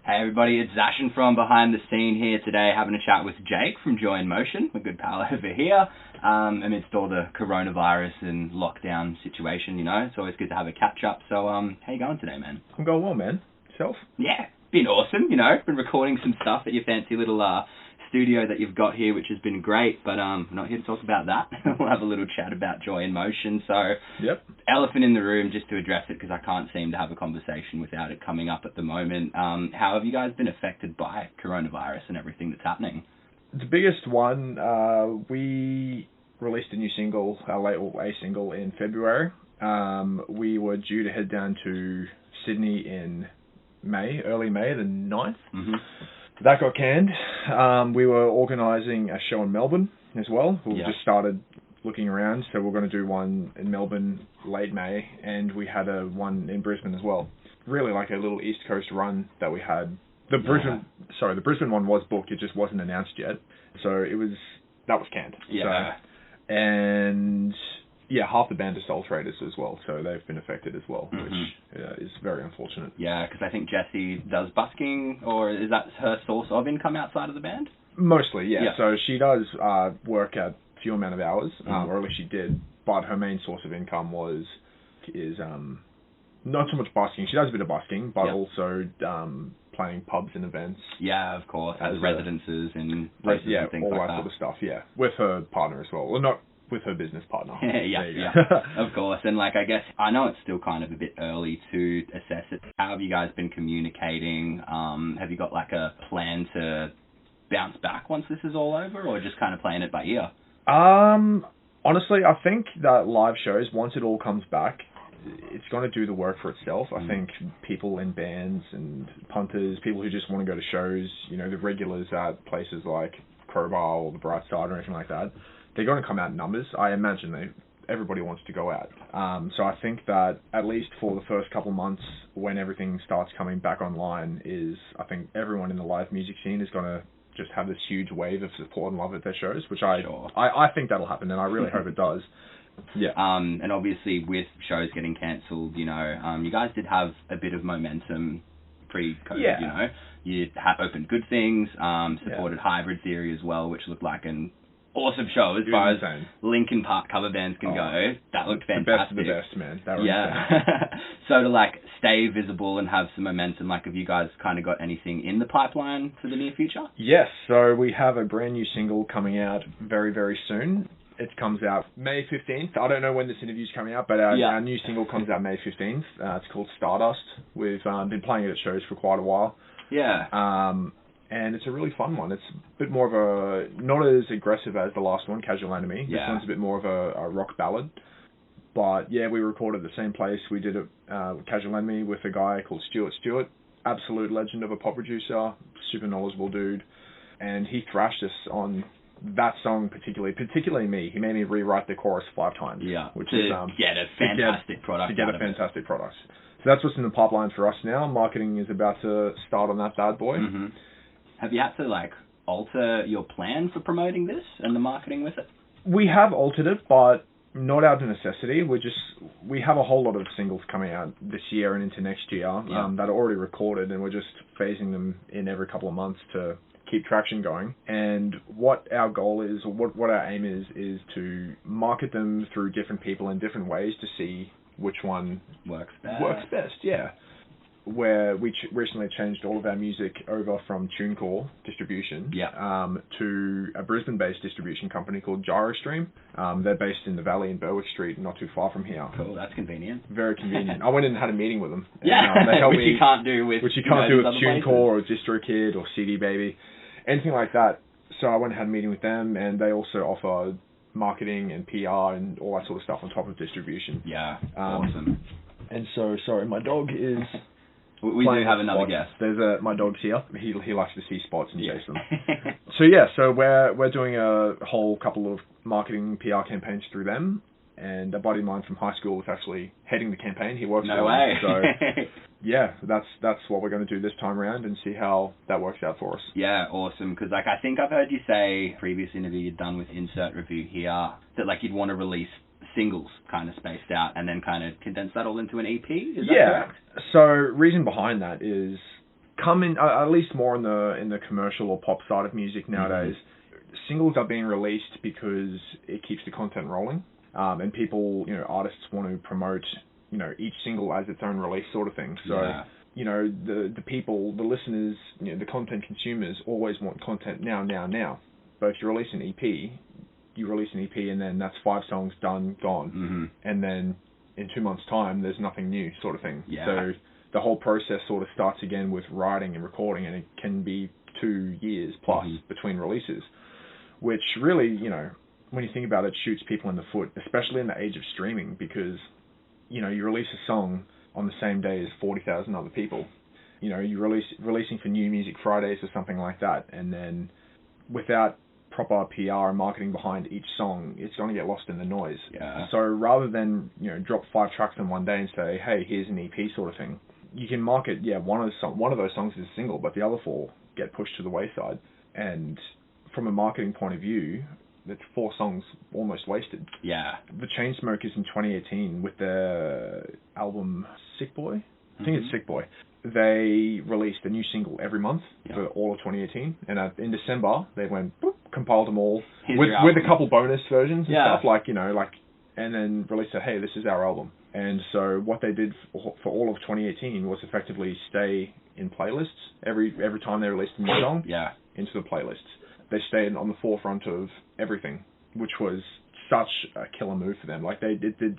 Hey everybody, it's Zachen from Behind the Scene here today, having a chat with Jake from Joy in Motion, my good pal over here, amidst all the coronavirus and lockdown situation, you know. It's always good to have a catch-up. So, how you going today, man? I'm going well, man. Yourself? Yeah, been awesome, you know. Been recording some stuff at your fancy little studio that you've got here, which has been great, but I'm not here to talk about that. We'll have a little chat about Joy in Motion. So, yep. Elephant in the room, just to address it, because I can't seem to have a conversation without it coming up at the moment. How have you guys been affected by coronavirus and everything that's happening? The biggest one, we released a new single, a single in February. We were due to head down to Sydney in early May, the 9th. Mm-hmm. That got canned. We were organising a show in Melbourne as well. We just started looking around, so we're going to do one in Melbourne late May, and we had one in Brisbane as well. Really like a little East Coast run that we had. The Brisbane one was booked, it just wasn't announced yet. So that was canned. Yeah. So, and yeah, half the band are sole traders as well, so they've been affected as well, which is very unfortunate. Yeah, because I think Jessie does busking, or is that her source of income outside of the band? Mostly, yeah. So she does work at a few amount of hours, or at least she did, but her main source of income is not so much busking. She does a bit of busking, but also playing pubs and events. Yeah, of course, as residences and places and things all like that sort of stuff, yeah. With her partner as well. Well, not with her business partner. yeah, of course. And like, I guess, I know it's still kind of a bit early to assess it. How have you guys been communicating? Have you got like a plan to bounce back once this is all over, or just kind of playing it by ear? Honestly, I think that live shows, once it all comes back, it's going to do the work for itself. I think people in bands and punters, people who just want to go to shows, you know, the regulars at places like Crowbar or the Bright Side or anything like that, they're going to come out in numbers. I imagine everybody wants to go out. So I think that at least for the first couple of months when everything starts coming back online I think everyone in the live music scene is going to just have this huge wave of support and love at their shows, which I think that'll happen, and I really hope it does. Yeah. And obviously with shows getting cancelled, you know, you guys did have a bit of momentum pre-COVID, you know. You opened Good Things, supported Hybrid Theory as well, which looked like an awesome show as far as Linkin Park cover bands can go. That looked fantastic. The best, man. That was insane. So to like stay visible and have some momentum, like have you guys kind of got anything in the pipeline for the near future? Yes. So we have a brand new single coming out very, very soon. It comes out May 15th. I don't know when this interview's coming out, but our new single comes out May 15th. It's called Stardust. We've been playing it at shows for quite a while. Yeah. And it's a really fun one. It's a bit more of not as aggressive as the last one, Casual Enemy. This one's a bit more of a rock ballad. But yeah, we recorded at the same place. We did it Casual Enemy with a guy called Stewart. Absolute legend of a pop producer, super knowledgeable dude. And he thrashed us on that song particularly me. He made me rewrite the chorus 5 times. Yeah, which is a fantastic product. To get a fantastic product. So that's what's in the pipeline for us now. Marketing is about to start on that bad boy. Mm-hmm. Have you had to like alter your plan for promoting this and the marketing with it? We have altered it, but not out of necessity. We have a whole lot of singles coming out this year and into next year that are already recorded, and we're just phasing them in every couple of months to keep traction going. And what our goal is, or what our aim is to market them through different people in different ways to see which one works best. Yeah. Where we recently changed all of our music over from TuneCore distribution to a Brisbane-based distribution company called GyroStream. They're based in the Valley in Berwick Street, not too far from here. Cool, that's convenient. Very convenient. I went in and had a meeting with them. And, they helped me, you can't do with TuneCore or DistroKid or CD Baby, anything like that. So I went and had a meeting with them, and they also offer marketing and PR and all that sort of stuff on top of distribution. Yeah, awesome. And so, sorry, my dog is... We do have another guest. There's my dog's here. He likes to see spots and chase them. So we're doing a whole couple of marketing PR campaigns through them, and a buddy of mine from high school was actually heading the campaign. He works no way. So yeah, that's what we're going to do this time around and see how that works out for us. Yeah, awesome. Because like I think I've heard you say previous interview you'd done with Insert Review here that like you'd want to release singles kind of spaced out and then kind of condense that all into an EP. Is that correct? So reason behind that is come in at least more in the commercial or pop side of music nowadays. Singles are being released because it keeps the content rolling, and people, artists want to promote, each single as its own release sort of thing. So, the people, the listeners, the content consumers always want content now. But if you release an EP, and then that's 5 songs done, gone, and then in 2 months' time, there's nothing new sort of thing. Yeah. So the whole process sort of starts again with writing and recording, and it can be 2 years plus between releases, which really, when you think about it, shoots people in the foot, especially in the age of streaming, because, you release a song on the same day as 40,000 other people. You releasing for New Music Fridays or something like that, and then without proper PR and marketing behind each song, it's going to get lost in the noise. Yeah. So rather than, drop 5 tracks in one day and say, hey, here's an EP sort of thing, you can market, one of those songs is a single, but the other 4 get pushed to the wayside. And from a marketing point of view, that's 4 songs almost wasted. Yeah. The Chainsmokers in 2018 with their album Sick Boy, I think it's Sick Boy, they released a new single every month for all of 2018. And in December, they went, boop, compiled them all with a couple bonus versions and stuff, and then released it, hey, this is our album. And so what they did for all of 2018 was effectively stay in playlists. Every time they released a new song, into the playlists. They stayed on the forefront of everything, which was such a killer move for them. It did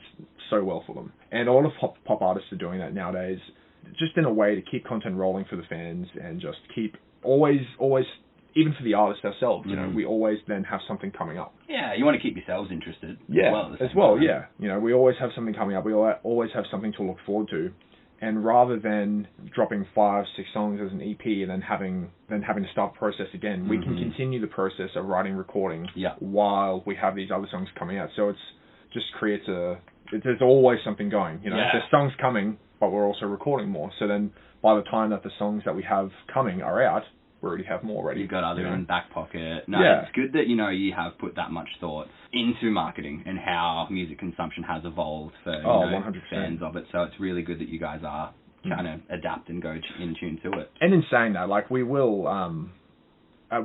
so well for them. And a lot of pop artists are doing that nowadays, just in a way to keep content rolling for the fans and just keep always, even for the artists ourselves, we always then have something coming up. Yeah, you want to keep yourselves interested. Yeah, as well. We always have something coming up. We always have something to look forward to. And rather than dropping 5, 6 songs as an EP and then having to start the process again, we can continue the process of writing, recording while we have these other songs coming out. So it's just creates there's always something going. There's songs coming, but we're also recording more. So then by the time that the songs that we have coming are out, we already have more ready. You've got other in back pocket. No, it's good that, you have put that much thought into marketing and how music consumption has evolved for 100%. fans of it. So it's really good that you guys are trying to adapt and go in tune to it. And in saying that, we will,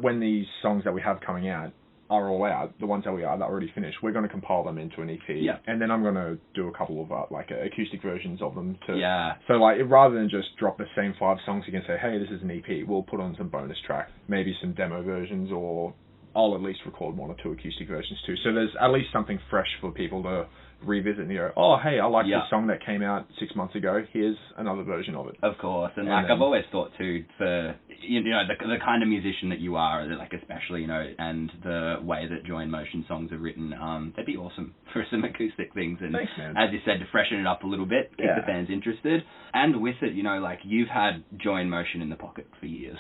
when these songs that we have coming out are all out, the ones that we are already finished, we're going to compile them into an EP. Yeah. And then I'm going to do a couple of acoustic versions of them too. Yeah. So rather than just drop the same 5 songs again and say, hey, this is an EP, we'll put on some bonus tracks, maybe some demo versions, or I'll at least record 1 or 2 acoustic versions too. So there's at least something fresh for people to revisit and go, oh, hey, I like this song that came out 6 months ago. Here's another version of it. Of course. And I've always thought too, for, the kind of musician that you are, especially, and the way that Join Motion songs are written, they'd be awesome for some acoustic things. And thanks, man. As you said, to freshen it up a little bit, keep the fans interested. And with it, you've had Join Motion in the pocket for years.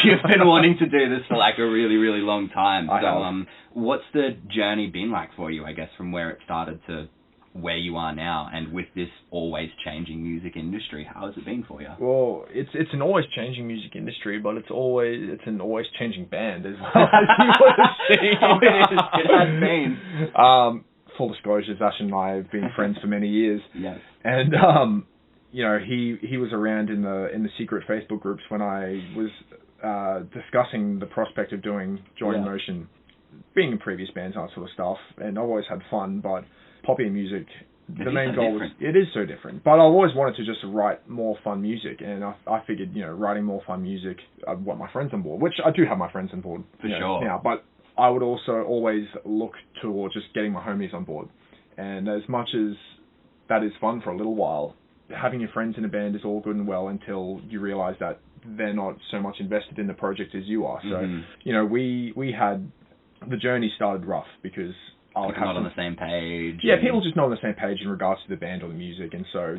You've been wanting to do this for a really, really long time. What's the journey been like for you, I guess, from where it started to where you are now, and with this always changing music industry? How has it been for you? Well, it's an always changing music industry, but it's an always changing band as well, as you would have seen. It has been. Full disclosure, Zachen and I have been friends for many years. Yes. And he was around in the secret Facebook groups when I was discussing the prospect of doing Join Motion, being in previous bands and that sort of stuff, and I've always had fun, but poppy music, the main goal was, it is so different. But I've always wanted to just write more fun music, and I figured, writing more fun music, I'd want my friends on board, which I do have my friends on board for sure now, but I would also always look towards just getting my homies on board. And as much as that is fun for a little while, having your friends in a band is all good and well until you realize that they're not so much invested in the project as you are. So, we had, the journey started rough because people not on the same page. Yeah, people just not on the same page in regards to the band or the music, and so,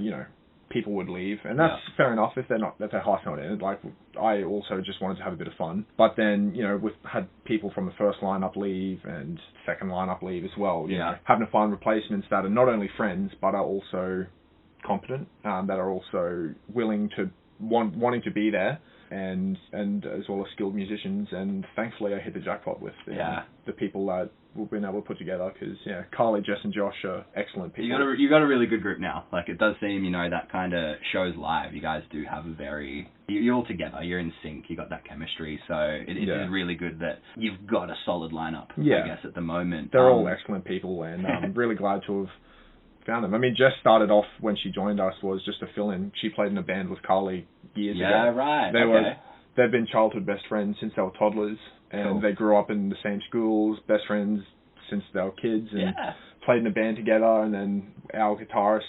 people would leave, and that's fair enough if their heart's not in it. I also just wanted to have a bit of fun, but then, we've had people from the first lineup leave and second lineup leave as well. Having to find replacements that are not only friends but are also competent, that are also willing to wanting to be there, and as well as skilled musicians, and thankfully I hit the jackpot with the people that we've been able to put together, because Carly, Jess and Josh are excellent people. You got a really good group now. Like, it does seem, that kind of shows live. You guys do have you're all together, you're in sync, you got that chemistry, so it is really good that you've got a solid lineup, I guess, at the moment. They're all excellent people, and I'm really glad to have found them. I mean, Jess started off when she joined us was just a fill-in. She played in a band with Carly years ago. Yeah, right. They've been childhood best friends since they were toddlers, and they grew up in the same schools, best friends since they were kids, and played in a band together. And then our guitarist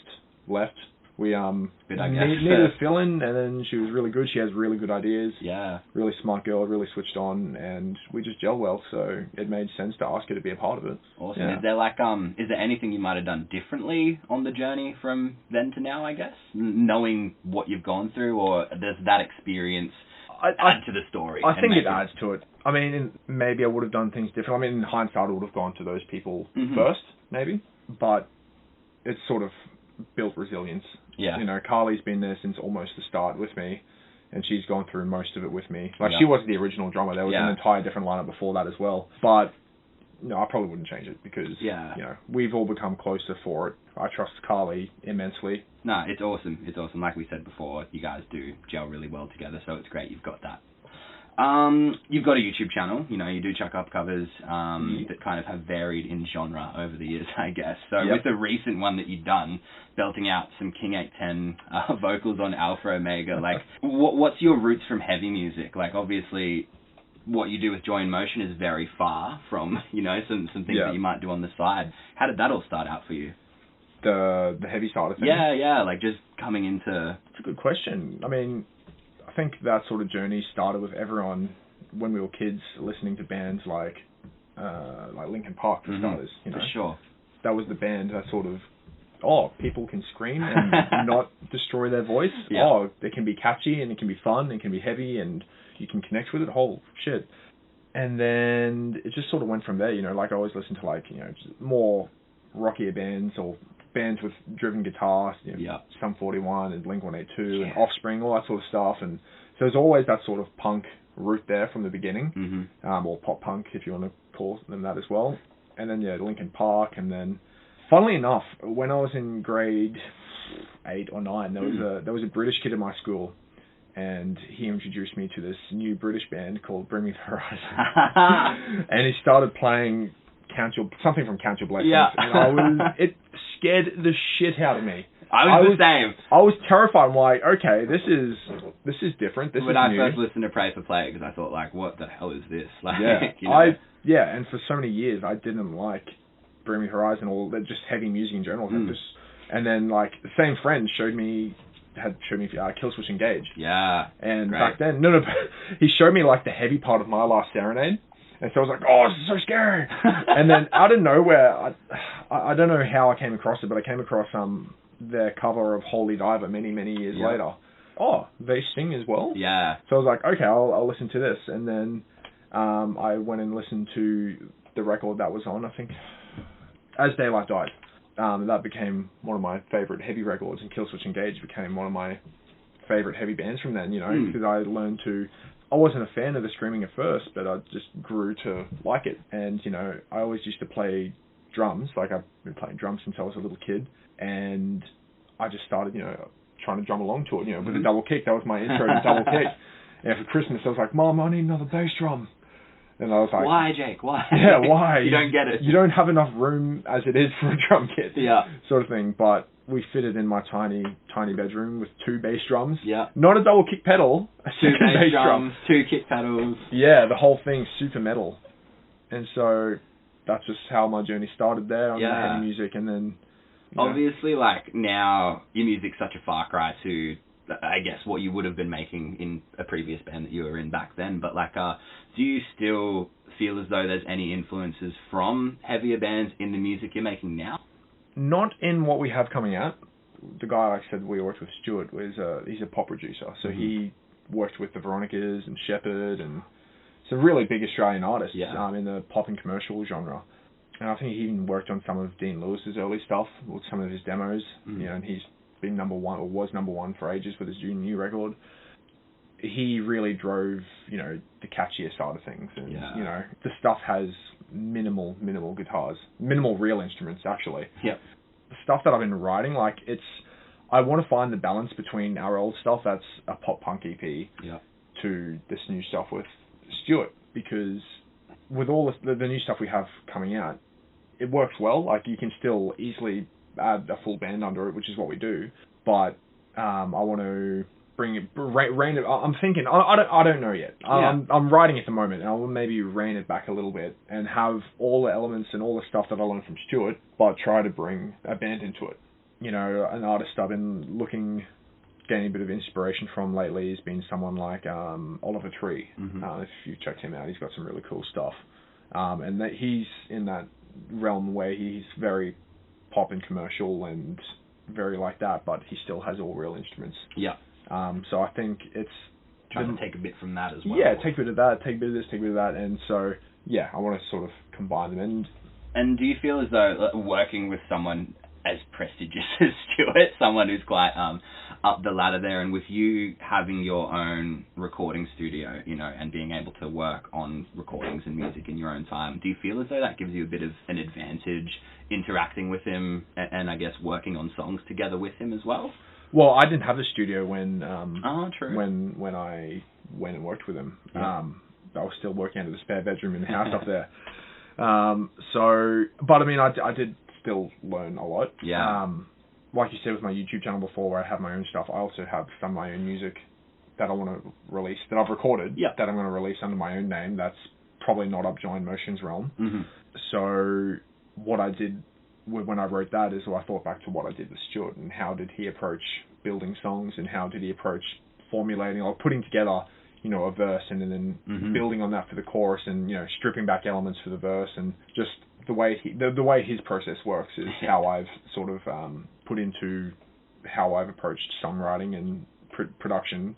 left. We needed a fill-in, and then she was really good. She has really good ideas. Yeah. Really smart girl, really switched on, and we just gel well, so it made sense to ask her to be a part of it. Awesome. Yeah. Is there anything you might have done differently on the journey from then to now, I guess? Knowing what you've gone through, or does that experience add to the story? I think it adds to it. I mean, maybe I would have done things different. I mean, in hindsight, I would have gone to those people first, maybe, but it's sort of built resilience. Yeah. Carly's been there since almost the start with me, and she's gone through most of it with me. Like, she was the original drummer. There was an entire different lineup before that as well. But, I probably wouldn't change it, because, we've all become closer for it. I trust Carly immensely. No, it's awesome. It's awesome. Like we said before, you guys do gel really well together, so it's great you've got that. You've got a YouTube channel, you do chuck up covers that kind of have varied in genre over the years, I guess. So with the recent one that you've done, belting out some King 810 vocals on Alpha Omega, like, what's your roots from heavy music? Like, obviously, what you do with Joy in Motion is very far from, some things that you might do on the side. How did that all start out for you? The heavy side of things? Yeah, like just coming into... It's a good question. I mean, I think that sort of journey started with everyone when we were kids, listening to bands like Linkin Park, for starters. For sure. That was the band that sort of, people can scream and not destroy their voice. Yeah. It can be catchy, and it can be fun, it can be heavy, and you can connect with it. Whole shit. And then it just sort of went from there. Like, I always listened to just more rockier bands, or bands with driven guitars, Sum 41 and Blink-182 and Offspring, all that sort of stuff. And so there's always that sort of punk route there from the beginning, or pop punk, if you want to call them that as well. And then Linkin Park. And then, funnily enough, when I was in grade 8 or 9, there was a British kid in my school, and he introduced me to this new British band called Bring Me the Horizon. And he started playing something from Count Your Blessings. Yeah. And it scared the shit out of me. I was the same. I was terrified. I'm like, okay, this is different. This is new. When I first listened to Pray for Play, because I thought, like, what the hell is this? Like, and for so many years I didn't like Bring Me Horizon, or just heavy music in general. And then, like, the same friend showed me Killswitch Engage. Yeah. And back then, he showed me, like, the heavy part of My Last Serenade. And so I was like, oh, this is so scary. And then out of nowhere, I don't know how I came across it, but I came across their cover of Holy Diver many, many years later. Oh, they sing as well? Yeah. So I was like, okay, I'll listen to this. And then I went and listened to the record that was on, I think, As Daylight Died. That became one of my favourite heavy records, and Killswitch Engage became one of my favourite heavy bands from then, because I learned to... I wasn't a fan of the screaming at first, but I just grew to like it. And, I always used to play drums. Like, I've been playing drums since I was a little kid. And I just started, trying to drum along to it, with a double kick. That was my intro to double kick. And for Christmas, I was like, Mom, I need another bass drum. And I was like... Why, Jake? Why? Yeah, why? You don't get it. You don't have enough room as it is for a drum kit. Yeah. Sort of thing. But we fitted in my tiny, tiny bedroom with 2 bass drums. Yeah. Not a double kick pedal. A 2 bass drums, 2 kick pedals. Yeah, the whole thing's super metal. And so that's just how my journey started there on the heavy music. And then... Obviously, like, now your music's such a far cry to... I guess what you would have been making in a previous band that you were in back then, but like, do you still feel as though there's any influences from heavier bands in the music you're making now? Not in what we have coming out. The guy, like I said, we worked with, Stewart, he's a pop producer, so he worked with the Veronicas and Shepherd and some really big Australian artists in the pop and commercial genre. And I think he even worked on some of Dean Lewis's early stuff, with some of his demos, and he's been number 1, or was number 1 for ages with his new record. he really drove, you know, the catchier side of things. And, Yeah. you know, the stuff has minimal guitars. Minimal real instruments, actually. Yep. The stuff that I've been writing, like, I want to find the balance between our old stuff that's a pop punk EP Yep. to this new stuff with Stewart, because with all the new stuff we have coming out, it works well. Like, you can still easily add a full band under it, which is what we do. But I want to bring it, rein it. I'm thinking, I don't know yet. I'm writing at the moment, and I will maybe rein it back a little bit and have all the elements and all the stuff that I learned from Stewart, but try to bring a band into it. You know, an artist I've been gaining a bit of inspiration from lately has been someone like Oliver Tree. Mm-hmm. If you checked him out, he's got some really cool stuff. And that he's in that realm where he's very pop and commercial and very like that, but he still has all real instruments. Yeah. So I think it's trying to take a bit from that as well. Yeah, take a bit of that, take a bit of this, take a bit of that, and so yeah, I want to sort of combine them. And do you feel as though working with someone as prestigious as Stewart, someone who's quite up the ladder there, and with you having your own recording studio, you know, and being able to work on recordings and music in your own time, do you feel as though that gives you a bit of an advantage interacting with him and I guess working on songs together with him as well? Well, I didn't have the studio when true. when I went and worked with him. Yeah. I was still working out of the spare bedroom in the house up there. So, but I mean, I did still learn a lot. Yeah. Like you said with my YouTube channel before, where I have my own stuff, I also have some of my own music that I want to release, that I've recorded, that I'm going to release under my own name. That's probably not up Giant Motion's realm. Mm-hmm. So what I did when I wrote that is, I thought back to what I did with Stewart and how did he approach building songs and how did he approach formulating or putting together, you know, a verse and then building on that for the chorus and, you know, stripping back elements for the verse, and just the way the way his process works is how I've sort of put into how I've approached songwriting and production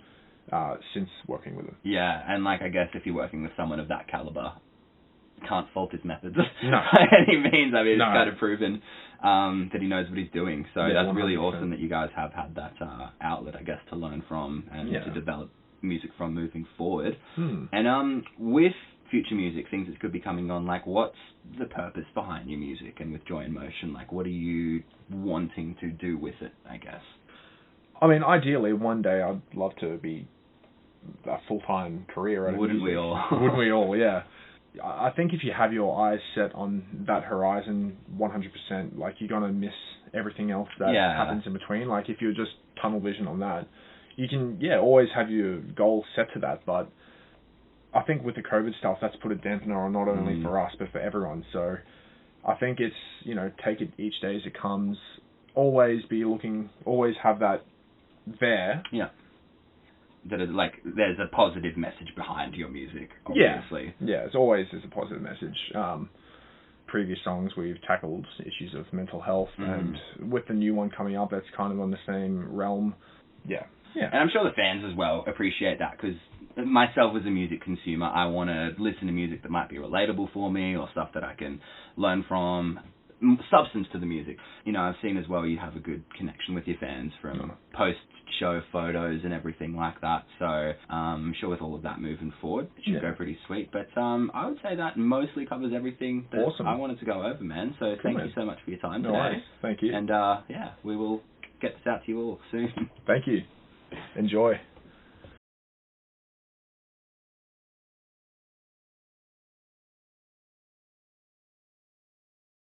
since working with him. Yeah, and like, I guess if you're working with someone of that caliber, can't fault his methods no. by any means. I mean, it's kind of proven that he knows what he's doing. So that's 100%. Really awesome that you guys have had that outlet, I guess, to learn from and to develop music from moving forward. And with future music, things that could be coming on, like, what's the purpose behind your music? And with Joy in Motion, like, what are you wanting to do with it, I guess? I mean, ideally, one day I'd love to be a full-time career out of Wouldn't music. we all? Wouldn't we all, yeah. I think if you have your eyes set on that horizon 100%, like, you're going to miss everything else that happens in between. Like, if you're just tunnel vision on that, you can, always have your goal set to that, but I think with the COVID stuff, that's put a dampener on not only for us, but for everyone. So I think it's, you know, take it each day as it comes, always be looking, always have that there. Yeah. That is, like, there's a positive message behind your music, obviously. Yeah, it's always there's a positive message. Previous songs we've tackled issues of mental health, and with the new one coming up, that's kind of on the same realm. Yeah. And I'm sure the fans as well appreciate that, because myself as a music consumer, I want to listen to music that might be relatable for me, or stuff that I can learn from, substance to the music. You know, I've seen as well you have a good connection with your fans from post-show photos and everything like that, so I'm sure with all of that moving forward, it should go pretty sweet. But I would say that mostly covers everything that I wanted to go over, man. So thank you so much for your time today. Worries. Thank you. And we will get this out to you all soon. Thank you. Enjoy.